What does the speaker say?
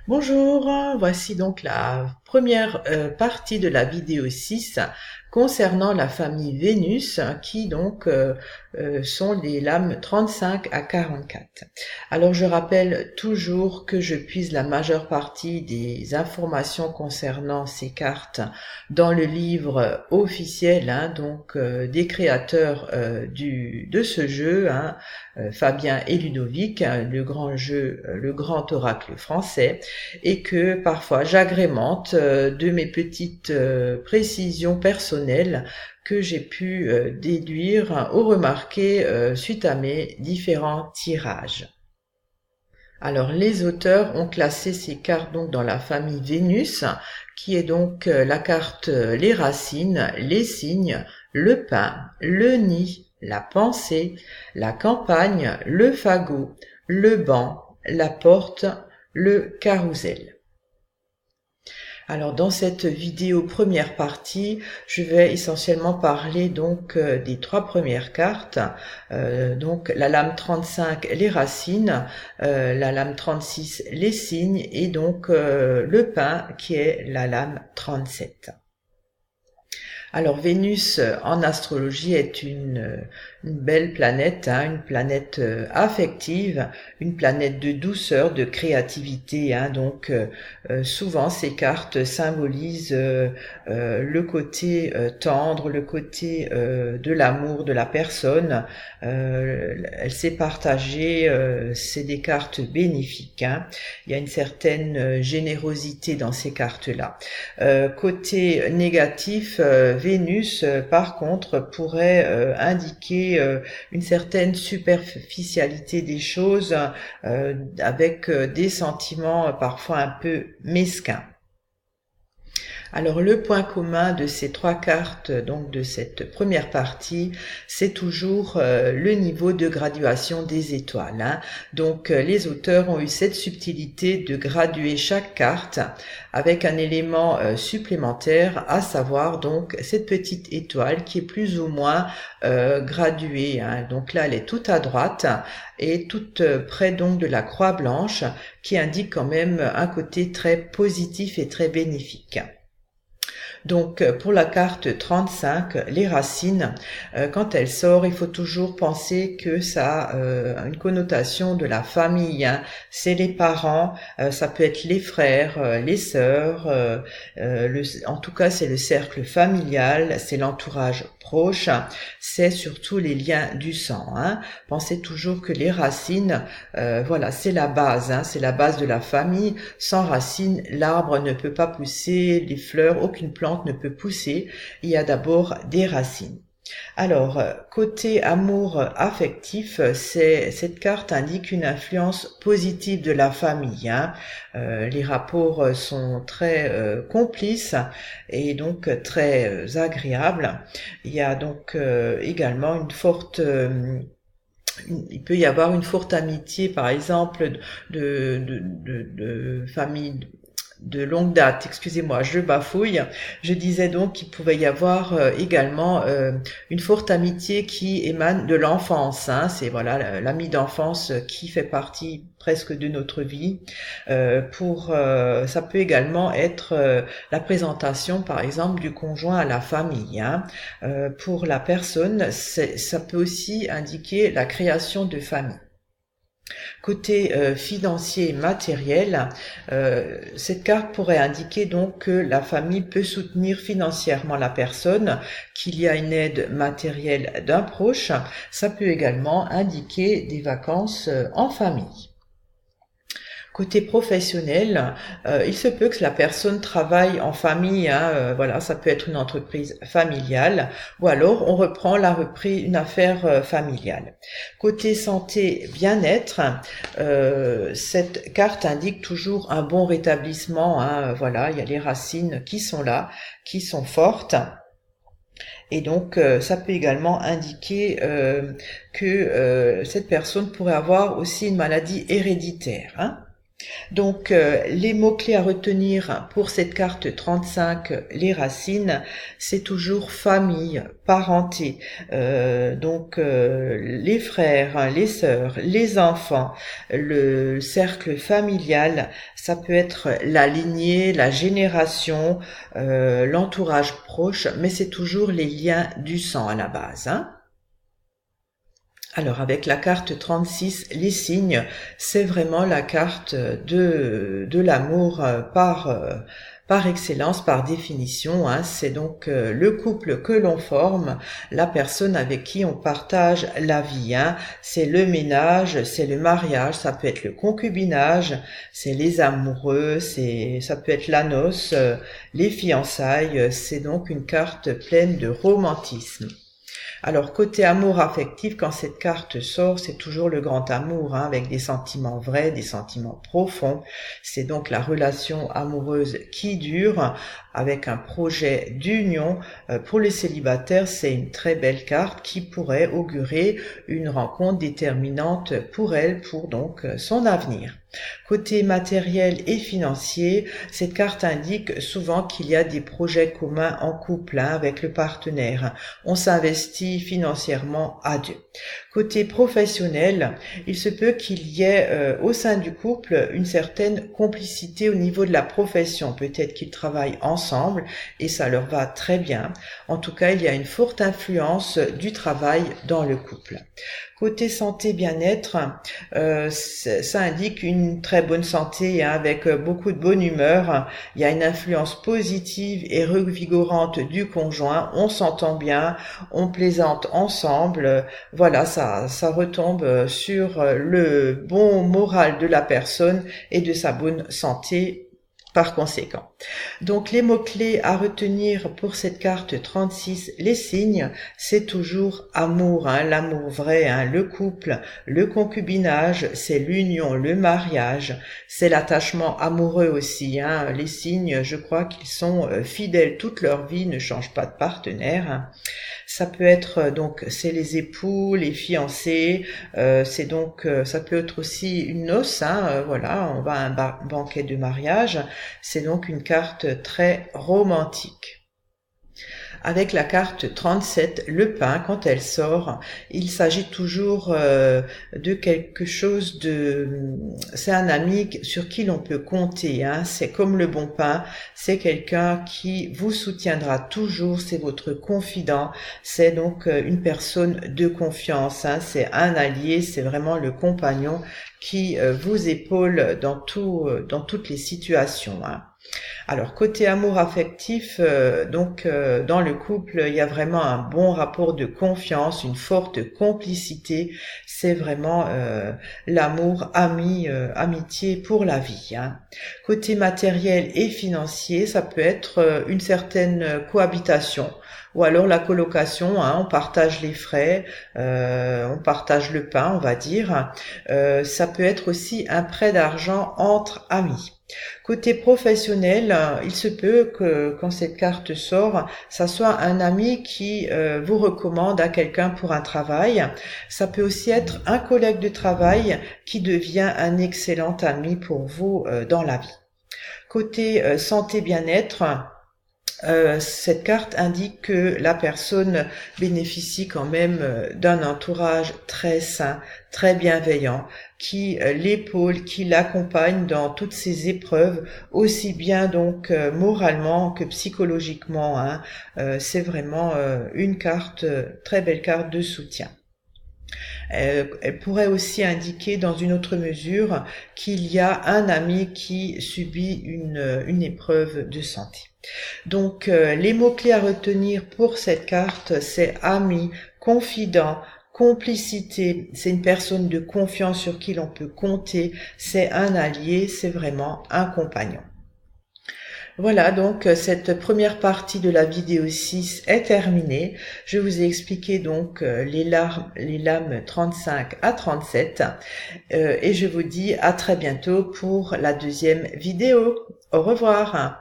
Bonjour, voici donc la première partie de la vidéo 6 concernant la famille Vénus qui donc sont les lames 35 à 44. Alors je rappelle toujours que je puise la majeure partie des informations concernant ces cartes dans le livre officiel donc des créateurs de ce jeu, Fabien et Ludovic, le grand jeu, le grand oracle français, et que parfois j'agrémente de mes petites précisions personnelles que j'ai pu déduire ou remarquer suite à mes différents tirages. Alors les auteurs ont classé ces cartes donc dans la famille Vénus, qui est donc la carte les racines, les signes, le pain, le nid, la pensée, la campagne, le fagot, le banc, la porte, le carrousel. Alors dans cette vidéo première partie, je vais essentiellement parler donc des trois premières cartes, donc la lame 35 les racines, la lame 36 les signes et donc le pain qui est la lame 37. Alors Vénus en astrologie est une belle planète, une planète affective, une planète de douceur, de créativité. Donc souvent ces cartes symbolisent le côté tendre, le côté de l'amour de la personne. Elle sait partager, c'est des cartes bénéfiques. Il y a une certaine générosité dans ces cartes-là. Côté négatif, Vénus, par contre, pourrait indiquer une certaine superficialité des choses avec des sentiments parfois un peu mesquins. Alors le point commun de ces trois cartes, donc de cette première partie, c'est toujours le niveau de graduation des étoiles. Donc les auteurs ont eu cette subtilité de graduer chaque carte avec un élément supplémentaire, à savoir donc cette petite étoile qui est plus ou moins graduée. Donc là elle est toute à droite et toute près donc de la croix blanche qui indique quand même un côté très positif et très bénéfique. Donc pour la carte 35, les racines, quand elle sort, il faut toujours penser que ça a une connotation de la famille. C'est les parents, ça peut être les frères, les sœurs, en tout cas c'est le cercle familial, c'est l'entourage proche, c'est surtout les liens du sang. Pensez toujours que les racines, voilà, c'est la base, c'est la base de la famille. Sans racines, l'arbre ne peut pas pousser, les fleurs, aucune plante ne peut pousser, il y a d'abord des racines. Alors, côté amour affectif, cette carte indique une influence positive de la famille. Les rapports sont très complices et donc très agréables. Il y a donc également une forte... il peut y avoir une forte amitié, par exemple, de famille de longue date, excusez-moi, je bafouille. Je disais donc qu'il pouvait y avoir également une forte amitié qui émane de l'enfance. C'est voilà l'ami d'enfance qui fait partie presque de notre vie. Ça peut également être la présentation, par exemple, du conjoint à la famille. Pour la personne, ça peut aussi indiquer la création de famille. Côté financier et matériel, cette carte pourrait indiquer donc que la famille peut soutenir financièrement la personne, qu'il y a une aide matérielle d'un proche. Ça peut également indiquer des vacances en famille. Côté professionnel, il se peut que la personne travaille en famille, voilà, ça peut être une entreprise familiale, ou alors on reprend une affaire familiale. Côté santé, bien-être, cette carte indique toujours un bon rétablissement, voilà, il y a les racines qui sont là, qui sont fortes. Et donc, ça peut également indiquer que cette personne pourrait avoir aussi une maladie héréditaire. Donc, les mots-clés à retenir pour cette carte 35, les racines, c'est toujours famille, parenté, les frères, hein, les sœurs, les enfants, le cercle familial, ça peut être la lignée, la génération, l'entourage proche, mais c'est toujours les liens du sang à la base, hein. Alors avec la carte 36, les signes, c'est vraiment la carte de l'amour par excellence, par définition, hein. C'est donc le couple que l'on forme, la personne avec qui on partage la vie, hein. C'est le ménage, c'est le mariage, ça peut être le concubinage, c'est les amoureux, ça peut être la noce, les fiançailles, c'est donc une carte pleine de romantisme. Alors, côté amour affectif, quand cette carte sort, c'est toujours le grand amour, hein, avec des sentiments vrais, des sentiments profonds. C'est donc la relation amoureuse qui dure, avec un projet d'union. Pour les célibataires, c'est une très belle carte qui pourrait augurer une rencontre déterminante pour elle, pour donc son avenir. Côté matériel et financier, cette carte indique souvent qu'il y a des projets communs en couple, hein, avec le partenaire. On s'investit financièrement à deux. Côté professionnel, il se peut qu'il y ait au sein du couple une certaine complicité au niveau de la profession. Peut-être qu'ils travaillent ensemble et ça leur va très bien. En tout cas, il y a une forte influence du travail dans le couple. Côté santé bien-être, ça indique une très bonne santé, hein, avec beaucoup de bonne humeur. Il y a une influence positive et revigorante du conjoint. On s'entend bien, on plaisante ensemble. Voilà, ça retombe sur le bon moral de la personne et de sa bonne santé par conséquent. Donc les mots-clés à retenir pour cette carte 36, les signes, c'est toujours amour, hein, l'amour vrai, hein, le couple, le concubinage, c'est l'union, le mariage, c'est l'attachement amoureux aussi, hein. Les signes, je crois qu'ils sont fidèles toute leur vie, ne changent pas de partenaire, hein. Ça peut être donc c'est les époux, les fiancés, c'est donc ça peut être aussi une noce, hein, voilà, on va à un banquet de mariage. C'est donc une carte très romantique. Avec la carte 37, le pain, quand elle sort, il s'agit toujours de quelque chose de... C'est un ami sur qui l'on peut compter, hein. C'est comme le bon pain, c'est quelqu'un qui vous soutiendra toujours, c'est votre confident, c'est donc une personne de confiance, hein. C'est un allié, c'est vraiment le compagnon qui vous épaule dans toutes les situations, hein. Alors, côté amour affectif, dans le couple, il y a vraiment un bon rapport de confiance, une forte complicité. C'est vraiment l'amour, amitié pour la vie, hein. Côté matériel et financier, ça peut être une certaine cohabitation. Ou alors la colocation, hein, on partage les frais, on partage le pain, on va dire. Ça peut être aussi un prêt d'argent entre amis. Côté professionnel, il se peut que quand cette carte sort, ça soit un ami qui vous recommande à quelqu'un pour un travail. Ça peut aussi être un collègue de travail qui devient un excellent ami pour vous dans la vie. Côté santé bien-être, cette carte indique que la personne bénéficie quand même d'un entourage très sain, très bienveillant, qui l'épaule, qui l'accompagne dans toutes ses épreuves, aussi bien donc moralement que psychologiquement, hein. C'est vraiment une carte, très belle carte de soutien. Elle pourrait aussi indiquer dans une autre mesure qu'il y a un ami qui subit une épreuve de santé. Donc les mots-clés à retenir pour cette carte, c'est ami, confident, complicité, c'est une personne de confiance sur qui l'on peut compter, c'est un allié, c'est vraiment un compagnon. Voilà, donc cette première partie de la vidéo 6 est terminée. Je vous ai expliqué donc les lames 35 à 37 et je vous dis à très bientôt pour la deuxième vidéo. Au revoir.